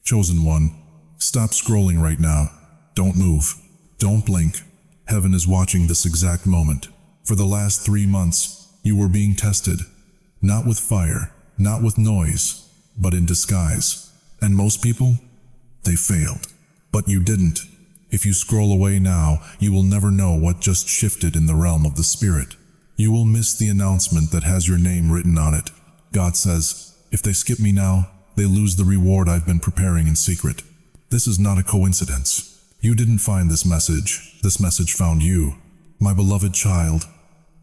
Chosen one, stop scrolling right now. Don't move. Don't blink. Heaven is watching this exact moment. For the last 3 months, you were being tested. Not with fire, not with noise, but in disguise. And most people, they failed. But you didn't. If you scroll away now, you will never know what just shifted in the realm of the spirit. You will miss the announcement that has your name written on it. God says, if they skip me now, they lose the reward I've been preparing in secret. This is not a coincidence. You didn't find this message found you. My beloved child,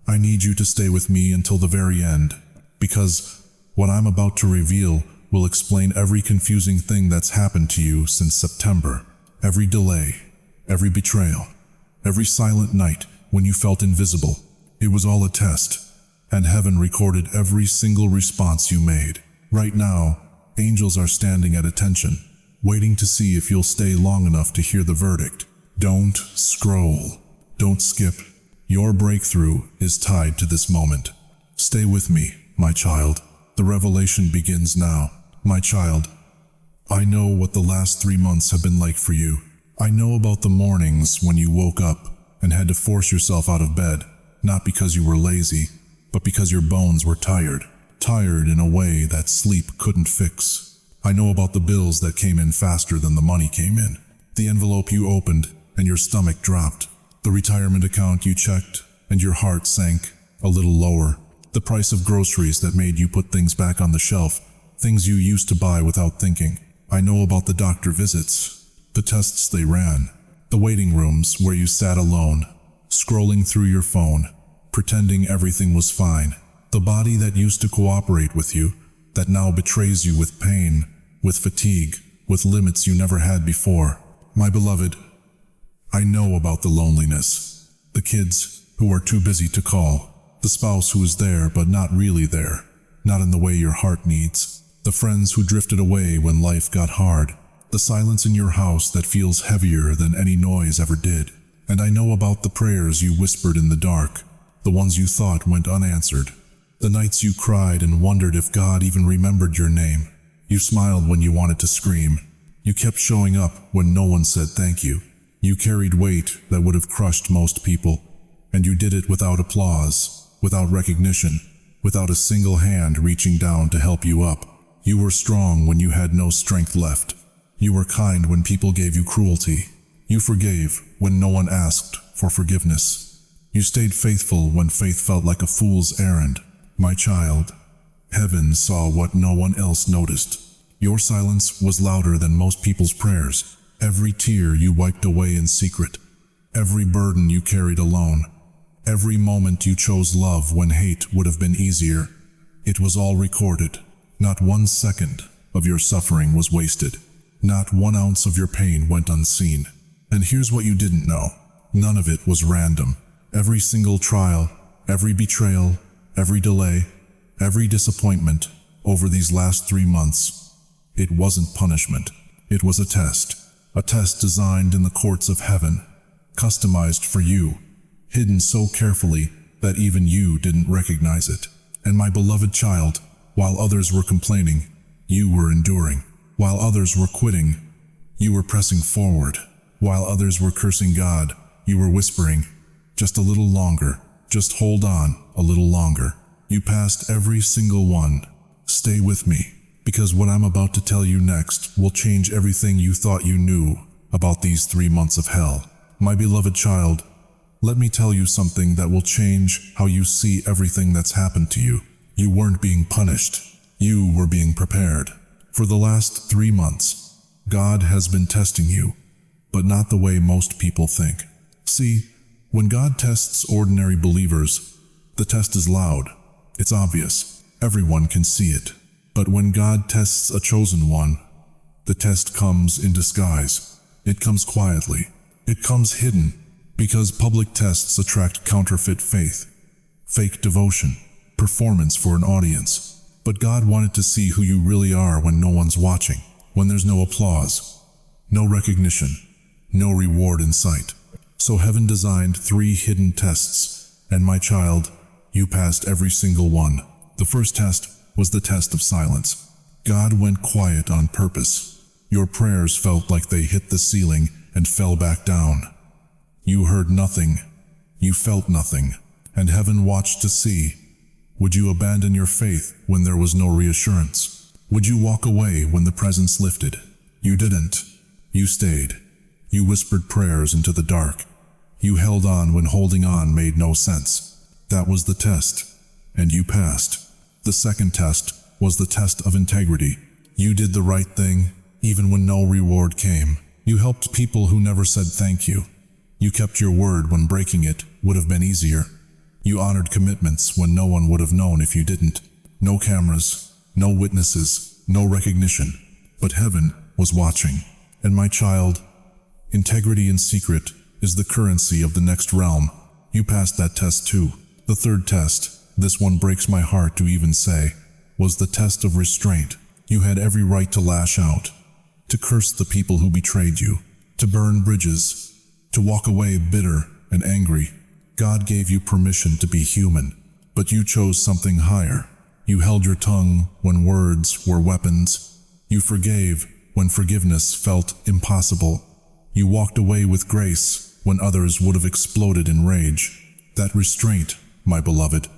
I need you to stay with me until the very end, because what I'm about to reveal will explain every confusing thing that's happened to you since September. Every delay, every betrayal, every silent night when you felt invisible. It was all a test, and heaven recorded every single response you made. Right now, angels are standing at attention, waiting to see if you'll stay long enough to hear the verdict. Don't scroll. Don't skip. Your breakthrough is tied to this moment. Stay with me, my child. The revelation begins now. My child, I know what the last 3 months have been like for you. I know about the mornings when you woke up and had to force yourself out of bed, not because you were lazy, but because your bones were tired. Tired in a way that sleep couldn't fix. I know about the bills that came in faster than the money came in. The envelope you opened and your stomach dropped. The retirement account you checked and your heart sank a little lower. The price of groceries that made you put things back on the shelf, things you used to buy without thinking. I know about the doctor visits, the tests they ran, the waiting rooms where you sat alone, scrolling through your phone, pretending everything was fine. The body that used to cooperate with you, that now betrays you with pain, with fatigue, with limits you never had before. My beloved, I know about the loneliness, the kids who are too busy to call, the spouse who is there but not really there, not in the way your heart needs, the friends who drifted away when life got hard, the silence in your house that feels heavier than any noise ever did. And I know about the prayers you whispered in the dark, the ones you thought went unanswered, the nights you cried and wondered if God even remembered your name. You smiled when you wanted to scream. You kept showing up when no one said thank you. You carried weight that would have crushed most people, and you did it without applause, without recognition, without a single hand reaching down to help you up. You were strong when you had no strength left. You were kind when people gave you cruelty. You forgave when no one asked for forgiveness. You stayed faithful when faith felt like a fool's errand. My child, heaven saw what no one else noticed. Your silence was louder than most people's prayers. Every tear you wiped away in secret. Every burden you carried alone. Every moment you chose love when hate would have been easier. It was all recorded. Not 1 second of your suffering was wasted. Not 1 ounce of your pain went unseen. And here's what you didn't know. None of it was random. Every single trial, every betrayal, every delay, every disappointment over these last 3 months, it wasn't punishment. It was a test designed in the courts of heaven, customized for you, hidden so carefully that even you didn't recognize it. And my beloved child, while others were complaining, you were enduring. While others were quitting, you were pressing forward. While others were cursing God, you were whispering, just a little longer, just hold on a little longer. You passed every single one. Stay with me, because what I'm about to tell you next will change everything you thought you knew about these 3 months of hell. My beloved child, let me tell you something that will change how you see everything that's happened to you. You weren't being punished. You were being prepared. For the last 3 months, God has been testing you, but not the way most people think. See, when God tests ordinary believers, the test is loud. It's obvious. Everyone can see it. But when God tests a chosen one, the test comes in disguise. It comes quietly. It comes hidden, because public tests attract counterfeit faith, fake devotion, performance for an audience. But God wanted to see who you really are when no one's watching, when there's no applause, no recognition, no reward in sight. So heaven designed 3 hidden tests, and my child, you passed every single one. The first test was the test of silence. God went quiet on purpose. Your prayers felt like they hit the ceiling and fell back down. You heard nothing. You felt nothing. And heaven watched to see. Would you abandon your faith when there was no reassurance? Would you walk away when the presence lifted? You didn't. You stayed. You whispered prayers into the dark. You held on when holding on made no sense. That was the test. And you passed. The second test was the test of integrity. You did the right thing, even when no reward came. You helped people who never said thank you. You kept your word when breaking it would have been easier. You honored commitments when no one would have known if you didn't. No cameras, no witnesses, no recognition. But heaven was watching. And my child, integrity in secret is the currency of the next realm. You passed that test too. The third test, this one breaks my heart to even say, was the test of restraint. You had every right to lash out, to curse the people who betrayed you, to burn bridges, to walk away bitter and angry. God gave you permission to be human, but you chose something higher. You held your tongue when words were weapons. You forgave when forgiveness felt impossible. You walked away with grace when others would have exploded in rage. That restraint, my beloved,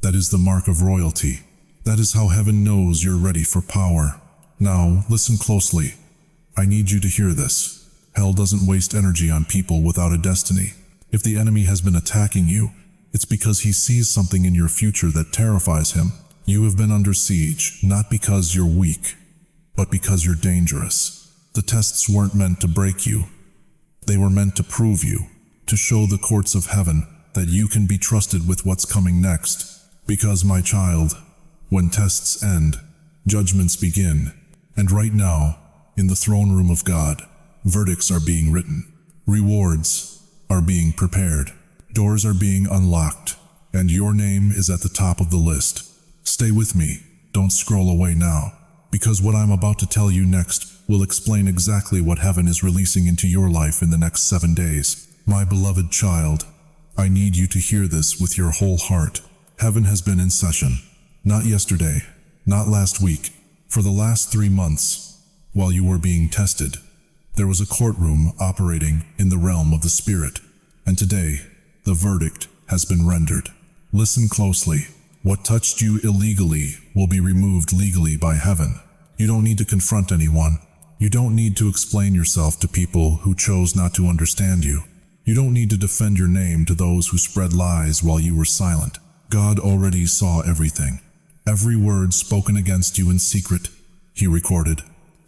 that is the mark of royalty. That is how heaven knows you're ready for power. Now, listen closely. I need you to hear this. Hell doesn't waste energy on people without a destiny. If the enemy has been attacking you, it's because he sees something in your future that terrifies him. You have been under siege, not because you're weak, but because you're dangerous. The tests weren't meant to break you. They were meant to prove you, to show the courts of heaven that you can be trusted with what's coming next. Because, my child, when tests end, judgments begin. And right now, in the throne room of God, verdicts are being written. Rewards are being prepared. Doors are being unlocked. And your name is at the top of the list. Stay with me. Don't scroll away now. Because what I'm about to tell you next will explain exactly what heaven is releasing into your life in the next 7 days. My beloved child, I need you to hear this with your whole heart. Heaven has been in session. Not yesterday, not last week. For the last 3 months, while you were being tested, there was a courtroom operating in the realm of the Spirit. And today, the verdict has been rendered. Listen closely. What touched you illegally will be removed legally by heaven. You don't need to confront anyone. You don't need to explain yourself to people who chose not to understand you. You don't need to defend your name to those who spread lies while you were silent. God already saw everything. Every word spoken against you in secret, he recorded.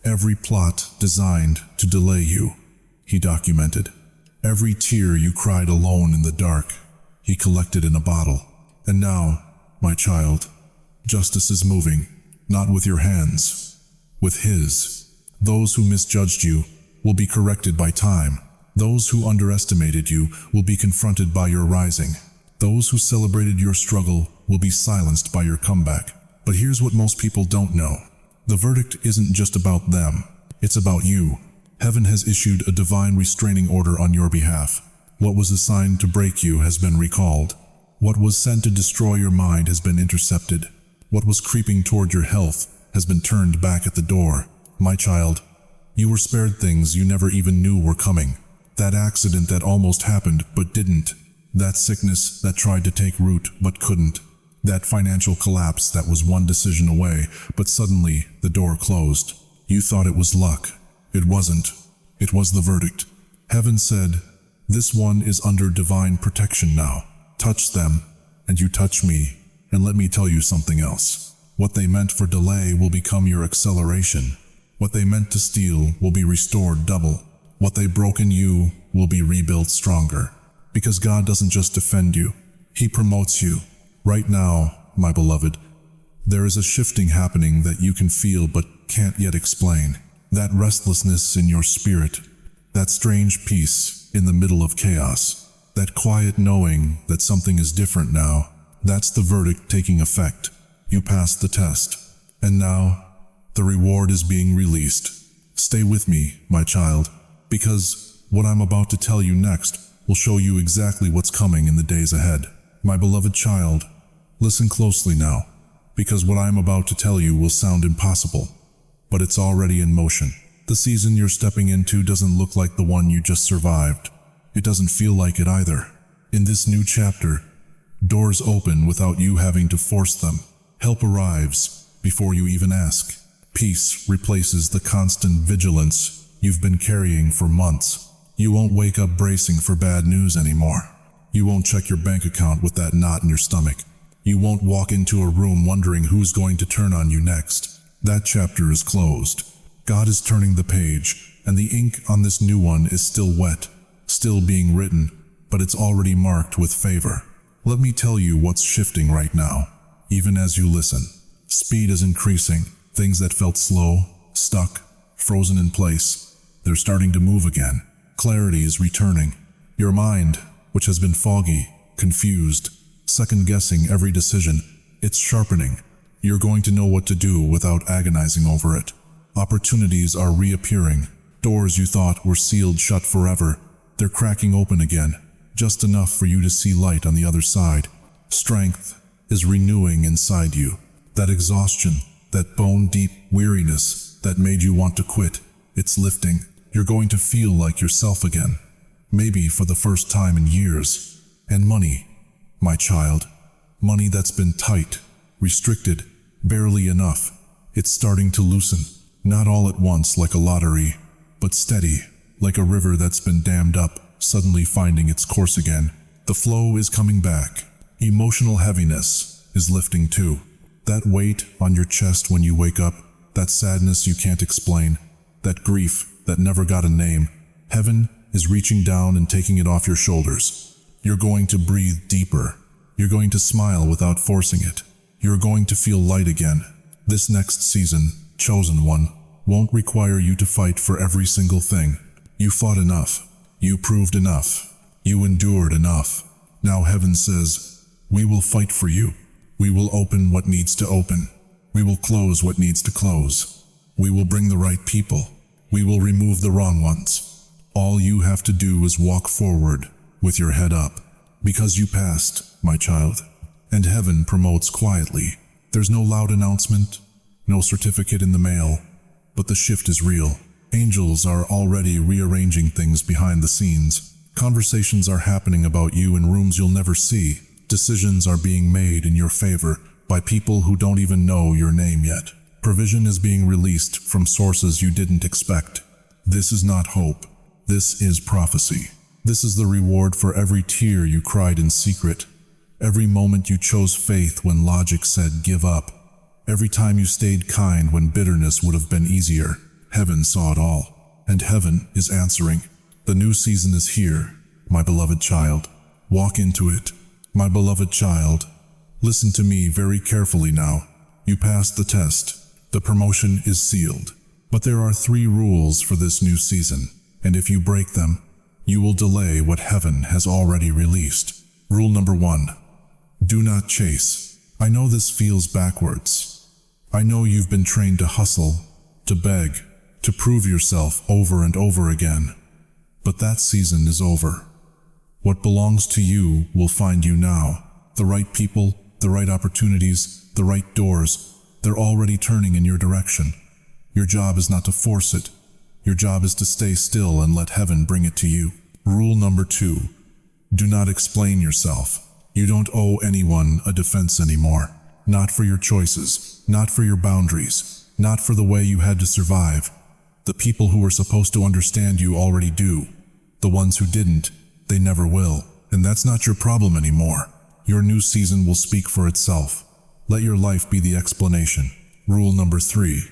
Every plot designed to delay you, he documented. Every tear you cried alone in the dark, he collected in a bottle. And now, my child, justice is moving, not with your hands, with his. Those who misjudged you will be corrected by time. Those who underestimated you will be confronted by your rising. Those who celebrated your struggle will be silenced by your comeback. But here's what most people don't know. The verdict isn't just about them. It's about you. Heaven has issued a divine restraining order on your behalf. What was assigned to break you has been recalled. What was sent to destroy your mind has been intercepted. What was creeping toward your health has been turned back at the door. My child, you were spared things you never even knew were coming. That accident that almost happened but didn't. That sickness that tried to take root but couldn't. That financial collapse that was one decision away, but suddenly the door closed. You thought it was luck. It wasn't. It was the verdict. Heaven said, "This one is under divine protection now. Touch them, and you touch me. And let me tell you something else. What they meant for delay will become your acceleration. What they meant to steal will be restored double. What they broke in you will be rebuilt stronger. Because God doesn't just defend you, he promotes you. Right now, my beloved, there is a shifting happening that you can feel but can't yet explain. That restlessness in your spirit, that strange peace in the middle of chaos, that quiet knowing that something is different now, that's the verdict taking effect. You passed the test. And now, the reward is being released. Stay with me, my child, because what I'm about to tell you next will show you exactly what's coming in the days ahead. My beloved child, listen closely now, because what I'm about to tell you will sound impossible, but it's already in motion. The season you're stepping into doesn't look like the one you just survived. It doesn't feel like it either. In this new chapter, doors open without you having to force them. Help arrives before you even ask. Peace replaces the constant vigilance you've been carrying for months. You won't wake up bracing for bad news anymore. You won't check your bank account with that knot in your stomach. You won't walk into a room wondering who's going to turn on you next. That chapter is closed. God is turning the page, and the ink on this new one is still wet, still being written, but it's already marked with favor. Let me tell you what's shifting right now. Even as you listen, speed is increasing. Things that felt slow, stuck, frozen in place, they're starting to move again. Clarity is returning. Your mind, which has been foggy, confused, second-guessing every decision, it's sharpening. You're going to know what to do without agonizing over it. Opportunities are reappearing. Doors you thought were sealed shut forever, they're cracking open again, just enough for you to see light on the other side. Strength is renewing inside you. That exhaustion, that bone-deep weariness that made you want to quit, it's lifting. You're going to feel like yourself again. Maybe for the first time in years. And money, my child, money that's been tight, restricted, barely enough. It's starting to loosen. Not all at once like a lottery, but steady, like a river that's been dammed up, suddenly finding its course again. The flow is coming back. Emotional heaviness is lifting too. That weight on your chest when you wake up, that sadness you can't explain, that grief that never got a name. Heaven is reaching down and taking it off your shoulders. You're going to breathe deeper. You're going to smile without forcing it. You're going to feel light again. This next season, chosen one, won't require you to fight for every single thing. You fought enough. You proved enough. You endured enough. Now heaven says, we will fight for you. We will open what needs to open. We will close what needs to close. We will bring the right people. We will remove the wrong ones. All you have to do is walk forward with your head up. Because you passed, my child. And heaven promotes quietly. There's no loud announcement, no certificate in the mail, but the shift is real. Angels are already rearranging things behind the scenes. Conversations are happening about you in rooms you'll never see. Decisions are being made in your favor by people who don't even know your name yet. Provision is being released from sources you didn't expect. This is not hope. This is prophecy. This is the reward for every tear you cried in secret. Every moment you chose faith when logic said give up. Every time you stayed kind when bitterness would have been easier. Heaven saw it all, and heaven is answering. The new season is here, my beloved child. Walk into it. My beloved child, listen to me very carefully now. You passed the test. The promotion is sealed. But there are 3 rules for this new season, and if you break them, you will delay what heaven has already released. Rule number 1. Do not chase. I know this feels backwards. I know you've been trained to hustle, to beg, to prove yourself over and over again. But that season is over. What belongs to you will find you now. The right people, the right opportunities, the right doors, they're already turning in your direction. Your job is not to force it. Your job is to stay still and let heaven bring it to you. Rule number 2. Do not explain yourself. You don't owe anyone a defense anymore. Not for your choices, not for your boundaries, not for the way you had to survive. The people who were supposed to understand you already do. The ones who didn't, they never will. And that's not your problem anymore. Your new season will speak for itself. Let your life be the explanation. Rule number 3.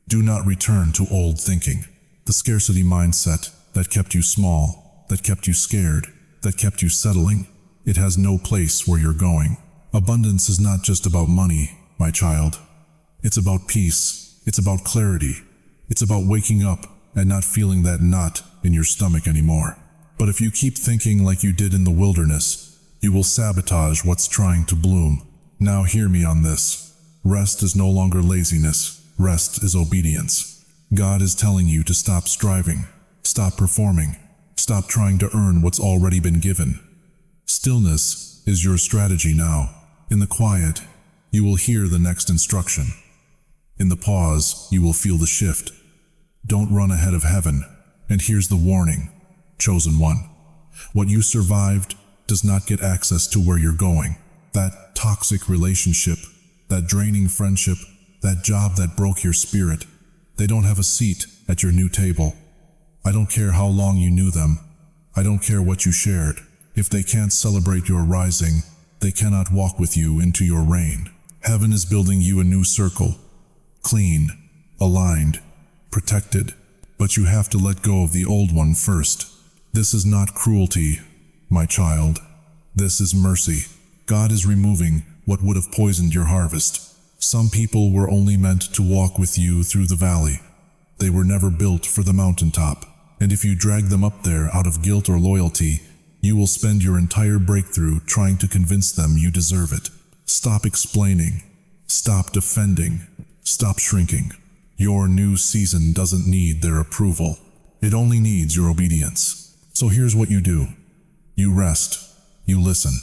Do not return to old thinking. The scarcity mindset that kept you small, that kept you scared, that kept you settling. It has no place where you're going. Abundance is not just about money, my child. It's about peace. It's about clarity. It's about waking up and not feeling that knot in your stomach anymore. But if you keep thinking like you did in the wilderness, you will sabotage what's trying to bloom. Now hear me on this. Rest is no longer laziness. Rest is obedience. God is telling you to stop striving, stop performing, stop trying to earn what's already been given. Stillness is your strategy now. In the quiet, you will hear the next instruction. In the pause, you will feel the shift. Don't run ahead of heaven. And here's the warning, chosen one. What you survived does not get access to where you're going. That toxic relationship, that draining friendship, that job that broke your spirit, they don't have a seat at your new table. I don't care how long you knew them. I don't care what you shared. If they can't celebrate your rising, they cannot walk with you into your reign. Heaven is building you a new circle, clean, aligned, protected, but you have to let go of the old one first. This is not cruelty, my child. This is mercy. God is removing what would have poisoned your harvest. Some people were only meant to walk with you through the valley. They were never built for the mountaintop. And if you drag them up there out of guilt or loyalty, you will spend your entire breakthrough trying to convince them you deserve it. Stop explaining. Stop defending. Stop shrinking. Your new season doesn't need their approval. It only needs your obedience. So here's what you do. You rest. You listen.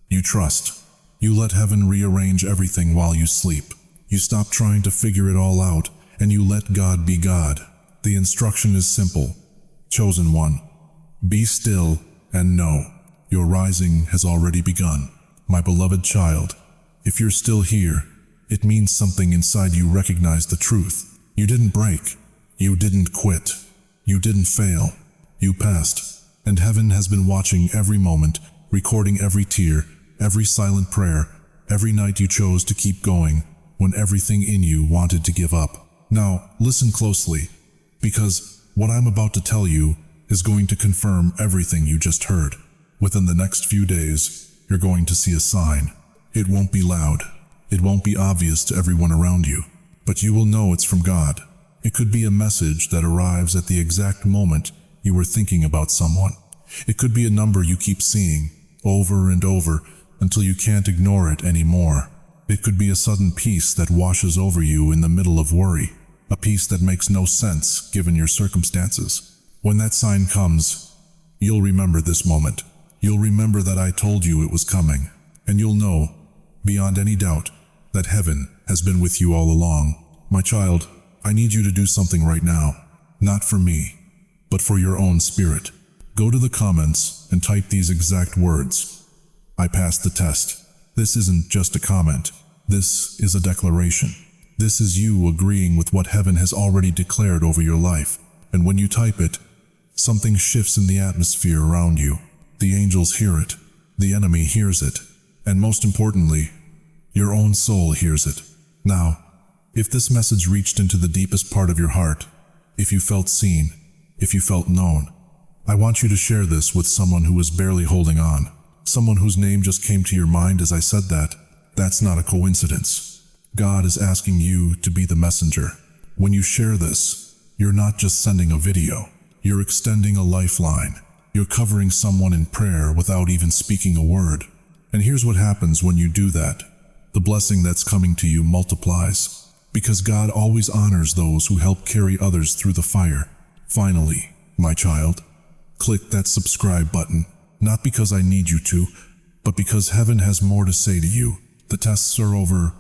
You trust. You let heaven rearrange everything while you sleep. You stop trying to figure it all out, and you let God be God. The instruction is simple. Chosen one, be still and know your rising has already begun. My beloved child, if you're still here, it means something inside you recognized the truth. You didn't break. You didn't quit. You didn't fail. You passed. And heaven has been watching every moment, recording every tear, every silent prayer, every night you chose to keep going when everything in you wanted to give up. Now, listen closely, because what I'm about to tell you is going to confirm everything you just heard. Within the next few days, you're going to see a sign. It won't be loud. It won't be obvious to everyone around you, but you will know it's from God. It could be a message that arrives at the exact moment you were thinking about someone. It could be a number you keep seeing over and over until you can't ignore it anymore. It could be a sudden peace that washes over you in the middle of worry. A peace that makes no sense given your circumstances. When that sign comes, you'll remember this moment. You'll remember that I told you it was coming. And you'll know, beyond any doubt, that heaven has been with you all along. My child, I need you to do something right now. Not for me, but for your own spirit. Go to the comments and type these exact words. I passed the test. This isn't just a comment. This is a declaration. This is you agreeing with what heaven has already declared over your life. And when you type it, something shifts in the atmosphere around you. The angels hear it. The enemy hears it. And most importantly, your own soul hears it. Now, if this message reached into the deepest part of your heart, if you felt seen, if you felt known, I want you to share this with someone who is barely holding on. Someone whose name just came to your mind as I said that. That's not a coincidence. God is asking you to be the messenger. When you share this, you're not just sending a video. You're extending a lifeline. You're covering someone in prayer without even speaking a word. And here's what happens when you do that. The blessing that's coming to you multiplies. Because God always honors those who help carry others through the fire. Finally, my child, click that subscribe button. Not because I need you to, but because heaven has more to say to you. The tests are over,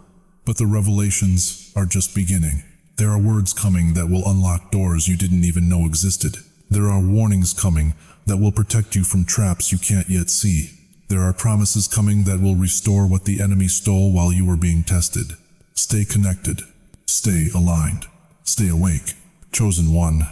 but the revelations are just beginning. There are words coming that will unlock doors you didn't even know existed. There are warnings coming that will protect you from traps you can't yet see. There are promises coming that will restore what the enemy stole while you were being tested. Stay connected. Stay aligned. Stay awake. Chosen one,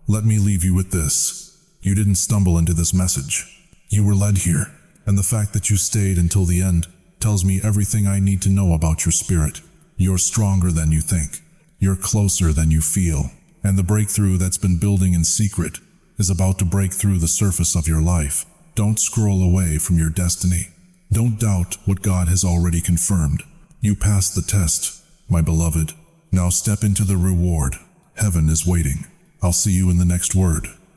let me leave you with this. You didn't stumble into this message. You were led here, and the fact that you stayed until the end tells me everything I need to know about your spirit. You're stronger than you think. You're closer than you feel. And the breakthrough that's been building in secret is about to break through the surface of your life. Don't scroll away from your destiny. Don't doubt what God has already confirmed. You passed the test, my beloved. Now step into the reward. Heaven is waiting. I'll see you in the next word.